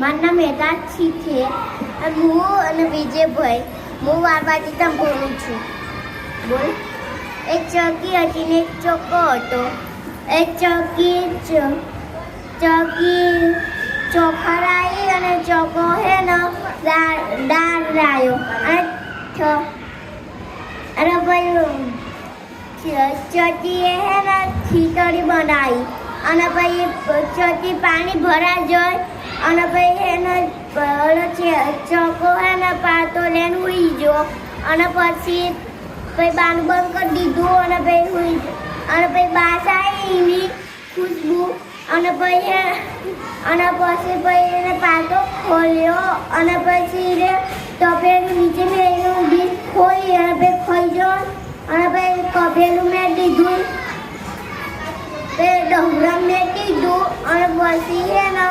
મારું નામ મેધાક્ષી છે. હું અને વિજયભાઈ હું વારબાજીતા બોલું છું. બોલ. એક ચકી હતી ને એક ચોકો હતો. એક ચકી ચોખા રાઈ અને ચોકો હે ને દાળ રાયો અને પછી ચકીએ હે ને ખીચડી બનાવી અને પછી ચકી પાણી ભરા જાય અને પછી એને ચોકો હે ને પાતો લઈને ઉઈ ગયો અને પછી બાનું બંધ કરી દીધું અને પછી ઉઈ અને પછી બાસ આવી એની ખુશ્બુ અને પછી એને પાતો ખોલ્યો અને પછી તપેલું નીચે મેં ડીશ ખોલી અને પછી ખાઈ ગયો અને પછી કપેલું મેં દીધું પછી ડમરમ મેં દીધું અને પછી છે ને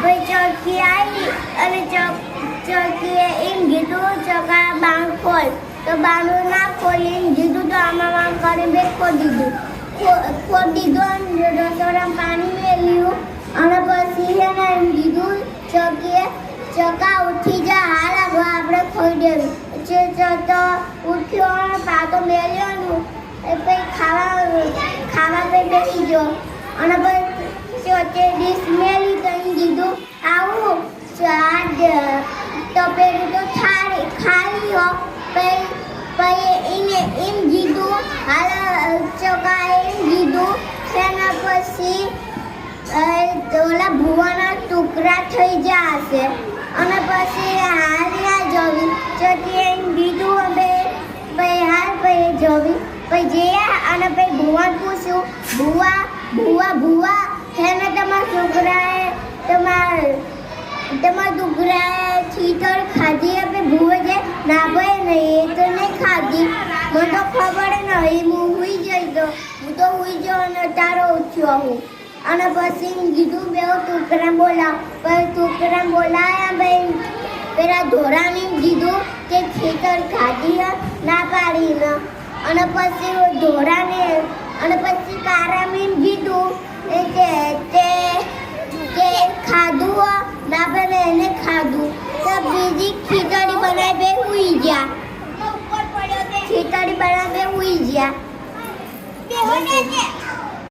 પછી ચકી આવી અને ચકીએ એમ કીધું ચકા બાણ ખોલ તો બાનું ના ખોલી એમ કીધું તો આમાં કરીને બે ખોલી દીધું અને રસોડામાં પાણી મેલ્યું અને પછી છે ને એમ કીધું ચકીએ ચકા ઉઠી જા હાલ આપણે ખોઈ દેવું તો ઉઠ્યો અને પાતો મેલ્યો પછી ખાવા પછી બેસી ગયો અને પછી ડીશ મેલી તો એમ કીધું આવું તપેલું તો ખાલી હો પછી એને એમ કીધું હાલ ચકાએ એમ કીધું તેના પછી ઓલા ભૂવાના ટુકડા થઈ જશે અને પછી હાલ્યા જવી ચકી એમ કીધું હવે પછી હાલ પછી જવી પછી જયા અને પછી ભૂવાને પૂછ્યું ભૂવા એને તમારા છોકરાએ તમારા છોકરાએ ખીચડ ખાધી હવે ભૂવે છે ના ભાઈ નહીં એ તો નહીં ખાધી મને તો ખબર નહીં હું હુઈ જઈ તો હું તો હુઈ જાઉં અને તારો ઉઠ્યો હું અને પછી કીધું બે ટુકડા પછી ટુકડા બોલાયા ભાઈ પેલા ધોરાને કીધું કે ખીચડ ખાધી ના પાડીને અને પછી ધોરાને અને પછી કારામીન કીધું કે ખાધું ના પડે એને ખાધું તો બીજી ખીચડી બનાવી હુઈ ગયા ખીચડી બનાવી હુઈ ગયા